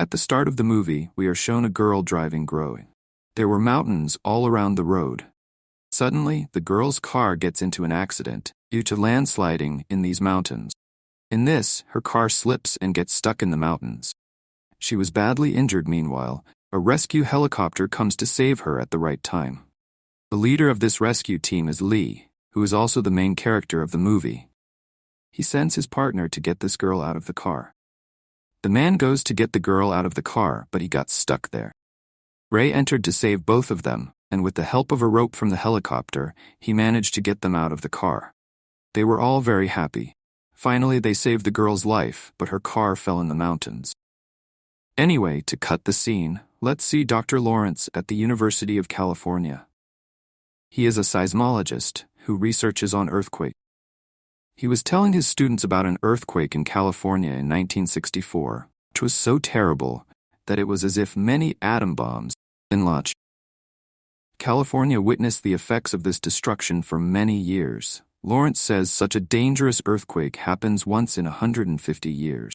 At the start of the movie, we are shown a girl driving growing. There were mountains all around the road. Suddenly, the girl's car gets into an accident due to landsliding in these mountains. In this, her car slips and gets stuck in the mountains. She was badly injured. Meanwhile, a rescue helicopter comes to save her at the right time. The leader of this rescue team is Lee, who is also the main character of the movie. He sends his partner to get this girl out of the car. The man goes to get the girl out of the car, but he got stuck there. Ray entered to save both of them, and with the help of a rope from the helicopter, he managed to get them out of the car. They were all very happy. Finally, they saved the girl's life, but her car fell in the mountains. Anyway, to cut the scene, let's see Dr. Lawrence at the University of California. He is a seismologist who researches on earthquakes. He was telling his students about an earthquake in California in 1964, which was so terrible that it was as if many atom bombs had been launched. California witnessed the effects of this destruction for many years. Lawrence says such a dangerous earthquake happens once in 150 years.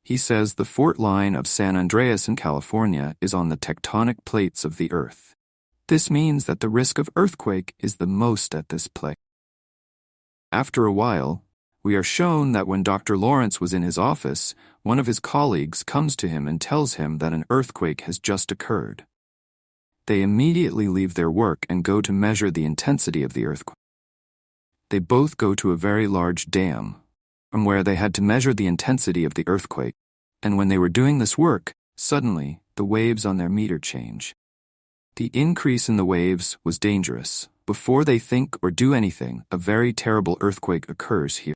He says the fault line of San Andreas in California is on the tectonic plates of the Earth. This means that the risk of earthquake is the most at this place. After a while, we are shown that when Dr. Lawrence was in his office, one of his colleagues comes to him and tells him that an earthquake has just occurred. They immediately leave their work and go to measure the intensity of the earthquake. They both go to a very large dam, from where they had to measure the intensity of the earthquake, and when they were doing this work, suddenly, the waves on their meter change. The increase in the waves was dangerous. Before they think or do anything, a very terrible earthquake occurs here.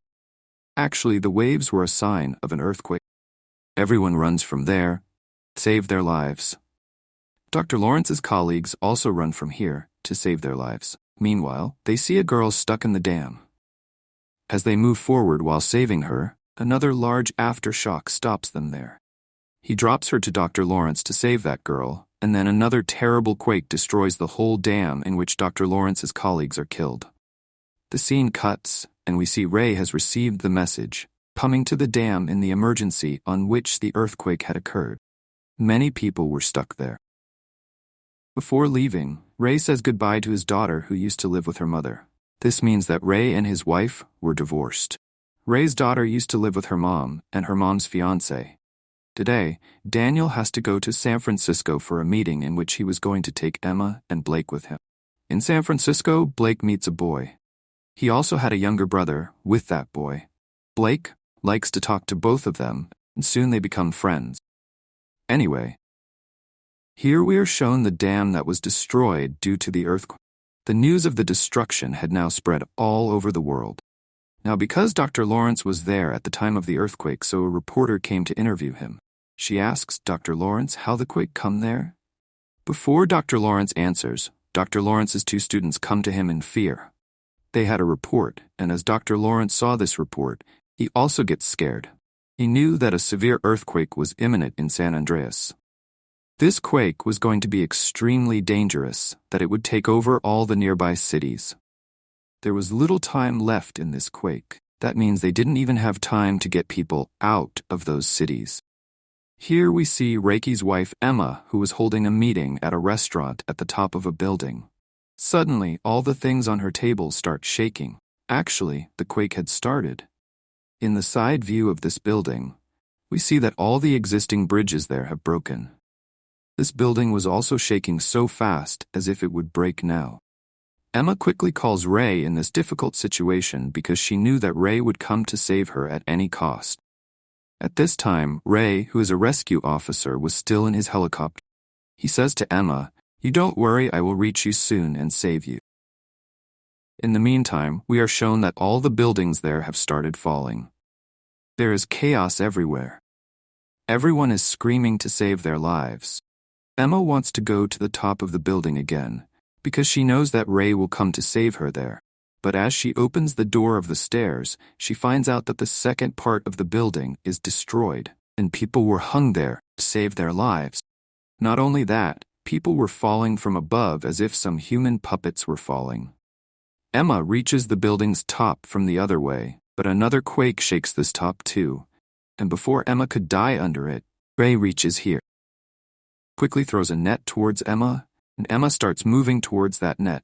Actually, the waves were a sign of an earthquake. Everyone runs from there, save their lives. Dr. Lawrence's colleagues also run from here to save their lives. Meanwhile, they see a girl stuck in the dam. As they move forward while saving her, another large aftershock stops them there. He drops her to Dr. Lawrence to save that girl, and then another terrible quake destroys the whole dam in which Dr. Lawrence's colleagues are killed. The scene cuts, and we see Ray has received the message, coming to the dam in the emergency on which the earthquake had occurred. Many people were stuck there. Before leaving, Ray says goodbye to his daughter who used to live with her mother. This means that Ray and his wife were divorced. Ray's daughter used to live with her mom and her mom's fiancé. Today, Daniel has to go to San Francisco for a meeting in which he was going to take Emma and Blake with him. In San Francisco, Blake meets a boy. He also had a younger brother with that boy. Blake likes to talk to both of them, and soon they become friends. Anyway, here we are shown the dam that was destroyed due to the earthquake. The news of the destruction had now spread all over the world. Now, because Dr. Lawrence was there at the time of the earthquake, so a reporter came to interview him. She asks Dr. Lawrence how the quake come there. Before Dr. Lawrence answers, Dr. Lawrence's two students come to him in fear. They had a report, and as Dr. Lawrence saw this report, he also gets scared. He knew that a severe earthquake was imminent in San Andreas. This quake was going to be extremely dangerous, that it would take over all the nearby cities. There was little time left in this quake. That means they didn't even have time to get people out of those cities. Here we see Reiki's wife Emma, who was holding a meeting at a restaurant at the top of a building. Suddenly, all the things on her table start shaking. Actually, the quake had started. In the side view of this building, we see that all the existing bridges there have broken. This building was also shaking so fast as if it would break now. Emma quickly calls Ray in this difficult situation because she knew that Ray would come to save her at any cost. At this time, Ray, who is a rescue officer, was still in his helicopter. He says to Emma, "You don't worry, I will reach you soon and save you." In the meantime, we are shown that all the buildings there have started falling. There is chaos everywhere. Everyone is screaming to save their lives. Emma wants to go to the top of the building again, because she knows that Ray will come to save her there. But as she opens the door of the stairs, she finds out that the second part of the building is destroyed, and people were hung there to save their lives. Not only that, people were falling from above as if some human puppets were falling. Emma reaches the building's top from the other way, but another quake shakes this top too, and before Emma could die under it, Ray reaches here, quickly throws a net towards Emma, and Emma starts moving towards that net.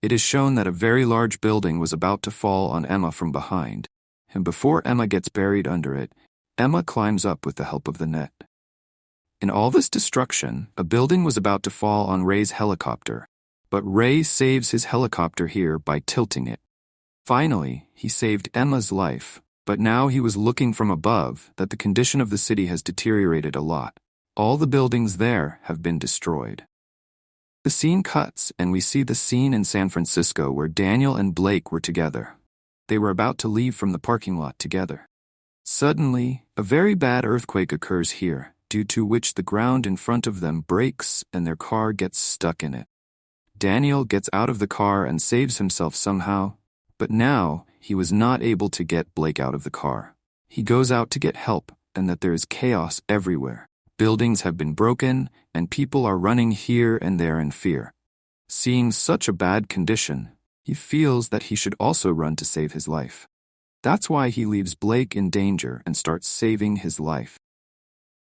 It is shown that a very large building was about to fall on Emma from behind, and before Emma gets buried under it, Emma climbs up with the help of the net. In all this destruction, a building was about to fall on Ray's helicopter, but Ray saves his helicopter here by tilting it. Finally, he saved Emma's life, but now he was looking from above that the condition of the city has deteriorated a lot. All the buildings there have been destroyed. The scene cuts, and we see the scene in San Francisco where Daniel and Blake were together. They were about to leave from the parking lot together. Suddenly, a very bad earthquake occurs here, due to which the ground in front of them breaks and their car gets stuck in it. Daniel gets out of the car and saves himself somehow, but now he was not able to get Blake out of the car. He goes out to get help, and that there is chaos everywhere. Buildings have been broken, and people are running here and there in fear. Seeing such a bad condition, he feels that he should also run to save his life. That's why he leaves Blake in danger and starts saving his life.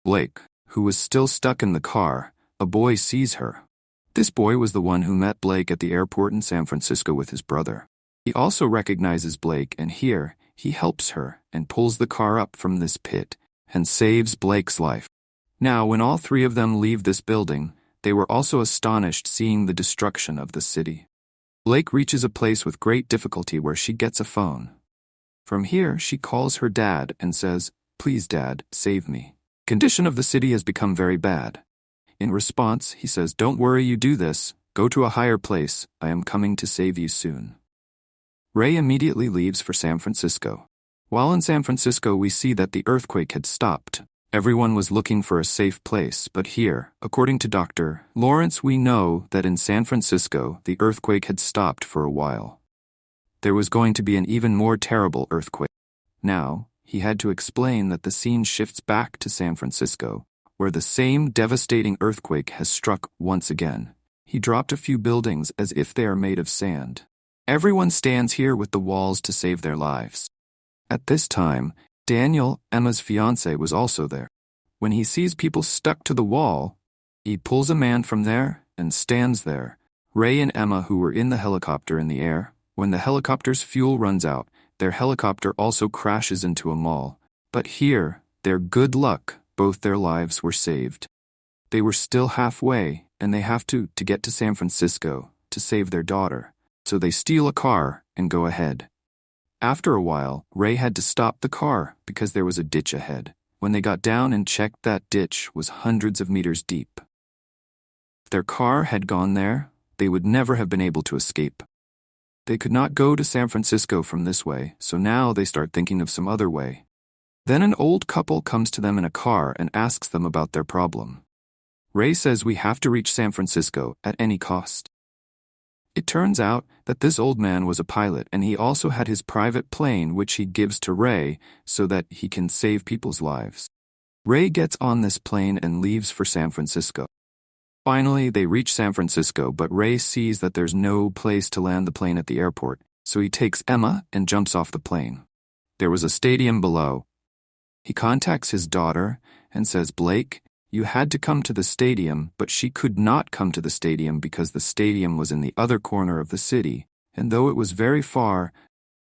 Blake, who was still stuck in the car, a boy sees her. This boy was the one who met Blake at the airport in San Francisco with his brother. He also recognizes Blake, and here he helps her and pulls the car up from this pit and saves Blake's life. Now, when all three of them leave this building, they were also astonished seeing the destruction of the city. Blake reaches a place with great difficulty where she gets a phone. From here, she calls her dad and says, "Please, Dad, save me. Condition of the city has become very bad." In response, he says, "Don't worry, you do this. Go to a higher place. I am coming to save you soon." Ray immediately leaves for San Francisco. While in San Francisco, we see that the earthquake had stopped. Everyone was looking for a safe place, but here, according to Dr. Lawrence, we know that in San Francisco, the earthquake had stopped for a while. There was going to be an even more terrible earthquake. Now, he had to explain that the scene shifts back to San Francisco, where the same devastating earthquake has struck once again. He dropped a few buildings as if they are made of sand. Everyone stands here with the walls to save their lives. At this time, Daniel, Emma's fiancé, was also there. When he sees people stuck to the wall, he pulls a man from there and stands there. Ray and Emma, who were in the helicopter in the air, when the helicopter's fuel runs out, their helicopter also crashes into a mall. But here, their good luck, both their lives were saved. They were still halfway, and they have to get to San Francisco to save their daughter. So they steal a car and go ahead. After a while, Ray had to stop the car because there was a ditch ahead. When they got down and checked, that ditch was hundreds of meters deep. If their car had gone there, they would never have been able to escape. They could not go to San Francisco from this way, so now they start thinking of some other way. Then an old couple comes to them in a car and asks them about their problem. Ray says, "We have to reach San Francisco at any cost." It turns out that this old man was a pilot, and he also had his private plane, which he gives to Ray so that he can save people's lives. Ray gets on this plane and leaves for San Francisco. Finally, they reach San Francisco, but Ray sees that there's no place to land the plane at the airport, so he takes Emma and jumps off the plane. There was a stadium below. He contacts his daughter and says, "Blake, you had to come to the stadium," but she could not come to the stadium because the stadium was in the other corner of the city, and though it was very far,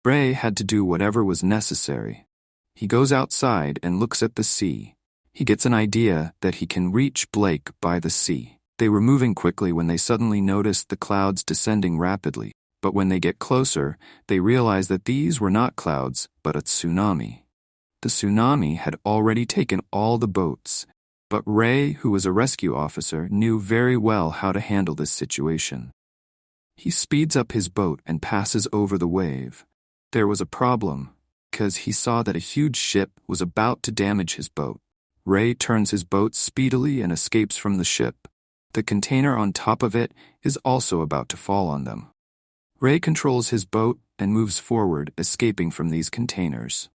Ray had to do whatever was necessary. He goes outside and looks at the sea. He gets an idea that he can reach Blake by the sea. They were moving quickly when they suddenly noticed the clouds descending rapidly, but when they get closer, they realize that these were not clouds, but a tsunami. The tsunami had already taken all the boats, but Ray, who was a rescue officer, knew very well how to handle this situation. He speeds up his boat and passes over the wave. There was a problem, because he saw that a huge ship was about to damage his boat. Ray turns his boat speedily and escapes from the ship. The container on top of it is also about to fall on them. Ray controls his boat and moves forward, escaping from these containers.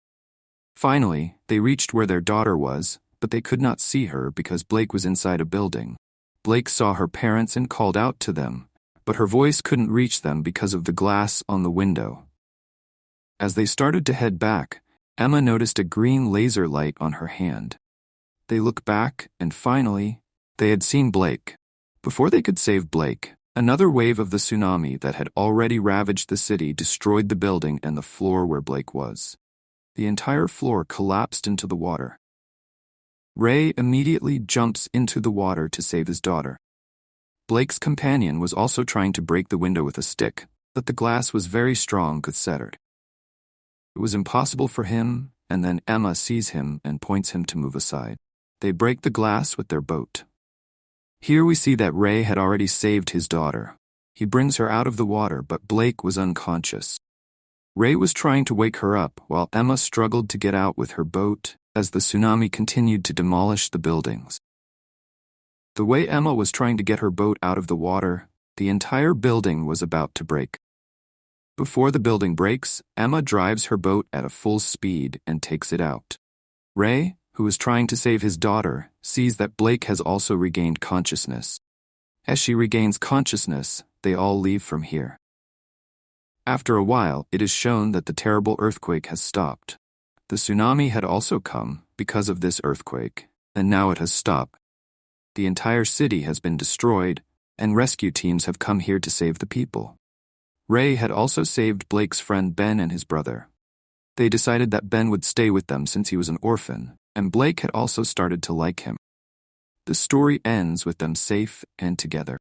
Finally, they reached where their daughter was, but they could not see her because Blake was inside a building. Blake saw her parents and called out to them, but her voice couldn't reach them because of the glass on the window. As they started to head back, Emma noticed a green laser light on her hand. They look back, and finally, they had seen Blake. Before they could save Blake, another wave of the tsunami that had already ravaged the city destroyed the building and the floor where Blake was. The entire floor collapsed into the water. Ray immediately jumps into the water to save his daughter. Blake's companion was also trying to break the window with a stick, but the glass was very strong and shattered. It was impossible for him, and then Emma sees him and points him to move aside. They break the glass with their boat. Here we see that Ray had already saved his daughter. He brings her out of the water, but Blake was unconscious. Ray was trying to wake her up while Emma struggled to get out with her boat as the tsunami continued to demolish the buildings. The way Emma was trying to get her boat out of the water, the entire building was about to break. Before the building breaks, Emma drives her boat at a full speed and takes it out. Ray, who is trying to save his daughter, sees that Blake has also regained consciousness. As she regains consciousness, they all leave from here. After a while, it is shown that the terrible earthquake has stopped. The tsunami had also come because of this earthquake, and now it has stopped. The entire city has been destroyed, and rescue teams have come here to save the people. Ray had also saved Blake's friend Ben and his brother. They decided that Ben would stay with them since he was an orphan, and Blake had also started to like him. The story ends with them safe and together.